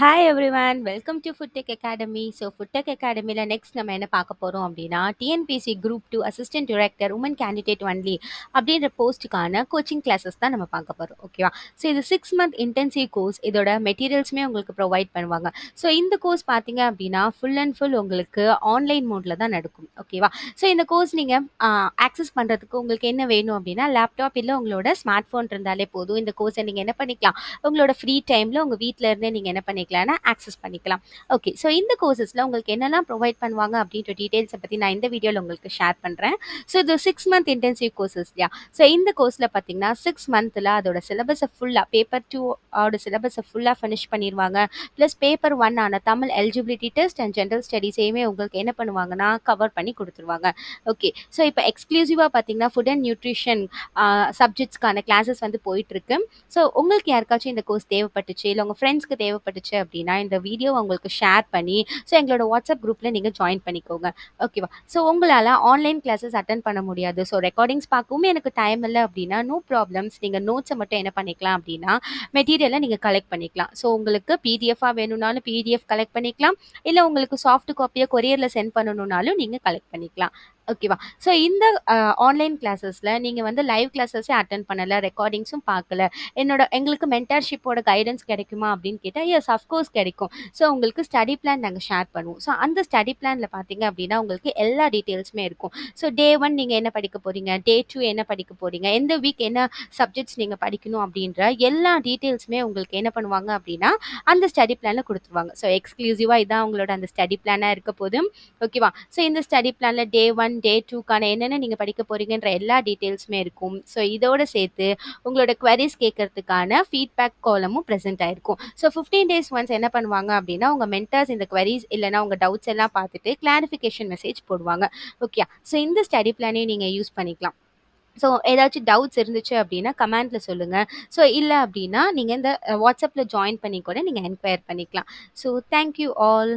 Hi everyone welcome to Foodtech academy. So Foodtech அகாடமியில் next நம்ம என்ன பார்க்க போகிறோம் அப்படின்னா TNPSC group two assistant director woman candidate only அப்படின்ற போஸ்ட்டுக்கான கோச்சிங் கிளாஸஸ் தான் நம்ம பார்க்க போகிறோம். ஓகேவா? ஸோ இது 6 மந்த் இன்டென்சிவ் கோர்ஸ். இதோட மெட்டீரியல்ஸுமே உங்களுக்கு ப்ரொவைட் பண்ணுவாங்க. ஸோ இந்த கோர்ஸ் பார்த்தீங்க அப்படின்னா ஃபுல் அண்ட் ஃபுல் உங்களுக்கு ஆன்லைன் மோடில் தான் நடக்கும். ஓகேவா? ஸோ இந்த கோர்ஸ் நீங்கள் ஆக்சஸ் பண்ணுறதுக்கு உங்களுக்கு என்ன வேணும் அப்படின்னா லேப்டாப் இல்லை உங்களோட ஸ்மார்ட் ஃபோன் இருந்தாலே போதும். இந்த கோர்ஸை நீங்கள் என்ன பண்ணிக்கலாம், உங்களோட ஃப்ரீ டைமில் உங்கள் வீட்டில் இருந்தே நீங்கள் என்ன பண்ணிக்கலாம்னா ஆக்சஸ் பண்ணிக்கலாம். ஓகே, ஸோ இந்த கோர்சஸில் உங்களுக்கு என்னெல்லாம் ப்ரொவைட் பண்ணுவாங்க அப்படின்ற டீட்டெயில்ஸை பற்றி நான் இந்த வீடியோவில் உங்களுக்கு ஷேர் பண்ணுறேன். ஸோ இது 6 மந்த் இன்டென்சிவ் கோர்சஸ் இல்லையா? ஸோ இந்த கோர்ஸில் பார்த்தீங்கன்னா 6 மந்த்தில் அதோட சிலபஸை ஃபுல்லாக பேப்பர் 2 ஓட சிலபஸை ஃபுல்லாக ஃபினிஷ் பண்ணிடுவாங்க. ப்ளஸ் பேப்பர் 1 ஆன Tamil eligibility test and general ஸ்டடீஸையுமே உங்களுக்கு என்ன பண்ணுவாங்கன்னா கவர் பண்ணி கொடுத்துருவாங்க. ஓகே, ஸோ இப்போ எக்ஸ்க்ளூசிவாக பார்த்தீங்கன்னா ஃபுட் அண்ட் நியூட்ரிஷன் சப்ஜெக்ட்ஸ்க்கான கிளாஸஸ் வந்து போயிட்டுருக்கு. ஸோ உங்களுக்கு யாருக்காச்சும் இந்த கோர்ஸ் தேவைப்பட்டுச்சு, இல்லை உங்கள் ஃப்ரெண்ட்ஸ்க்கு தேவைப்பட்டுச்சு அப்படின்னா இந்த வீடியோ உங்களுக்கு ஷேர் பண்ணி ஸோ எங்களோட வாட்ஸ்அப் குரூப்பில் நீங்கள் ஜாயின் பண்ணிக்கோங்க. ஓகேவா? ஸோ உங்களால் ஆன்லைன் கிளாஸஸ் அட்டன் பண்ண முடியாது, ஸோ ரெக்கார்டிங்ஸ் பார்க்கவும் எனக்கு டைம் இல்லை அப்படின்னா நோ ப்ராப்ளம்ஸ். நீங்கள் நோட்ஸை மட்டும் என்ன பண்ணிக்கலாம் அப்படின்னா மெட்டீரியலை நீங்கள் கலெக்ட் பண்ணிக்கலாம். ஸோ உங்களுக்கு பிடிஎஃபாக வேணும்னாலும் பிடிஎஃப் கலெக்ட் பண்ணிக்கலாம், இல்லை உங்களுக்கு சாஃப்ட் காப்பியை கொரியரில் சென்ட் பண்ணணுன்னாலும் நீங்கள் கலெக்ட் பண்ணிக்கலாம். ஓகேவா? ஸோ இந்த ஆன்லைன் கிளாஸஸில் நீங்கள் வந்து லைவ் கிளாஸஸே அட்டன் பண்ணலை, ரெக்கார்டிங்ஸும் பார்க்கல, எங்களுக்கு மென்டர்ஷிப்போட கைடன்ஸ் கிடைக்குமா அப்படின்னு கேட்டால் எஸ் அஃப்கோர்ஸ் கிடைக்கும். ஸோ உங்களுக்கு ஸ்டடி பிளான் நாங்கள் ஷேர் பண்ணுவோம். ஸோ அந்த ஸ்டடி பிளானில் பார்த்தீங்க அப்படின்னா உங்களுக்கு எல்லா டீட்டெயில்ஸுமே இருக்கும். ஸோ டே 1 நீங்கள் என்ன படிக்க போகிறீங்க, டே 2 என்ன படிக்க போகிறீங்க, எந்த வீக் என்ன சப்ஜெக்ட்ஸ் நீங்கள் படிக்கணும் அப்படின்ற எல்லா டீட்டெயில்ஸுமே உங்களுக்கு என்ன பண்ணுவாங்க அப்படின்னா அந்த ஸ்டடி பிளானில் கொடுத்துருவாங்க. ஸோ எக்ஸ்க்ளூசிவாக இதான் உங்களோட அந்த ஸ்டடி பிளானாக இருக்க போதும். ஓகேவா? ஸோ இந்த ஸ்டடி பிளானில் டே 1 டே 2க்கான என்னென்ன நீங்கள் படிக்க போகிறீங்கன்ற எல்லா டீட்டெயில்ஸுமே இருக்கும். ஸோ இதோட சேர்த்து உங்களோட queries கேட்கறதுக்கான ஃபீட்பேக் காலமும் ப்ரெசென்ட் ஆயிருக்கும். ஸோ 15 days ஒன்ஸ் என்ன பண்ணுவாங்க அப்படின்னா உங்கள் மென்டர்ஸ் இந்த queries இல்லைனா உங்கள் டவுட்ஸ் எல்லாம் பார்த்துட்டு கிளாரிஃபிகேஷன் மெசேஜ் போடுவாங்க. ஓகே, ஸோ இந்த ஸ்டடி பிளானையும் நீங்கள் யூஸ் பண்ணிக்கலாம். ஸோ ஏதாச்சும் டவுட்ஸ் இருந்துச்சு அப்படின்னா கமெண்ட்டில் சொல்லுங்கள். ஸோ இல்லை அப்படின்னா நீங்கள் இந்த வாட்ஸ்அப்பில் ஜாயின் பண்ணி கூட நீங்கள் என்கொயர் பண்ணிக்கலாம். So thank you all.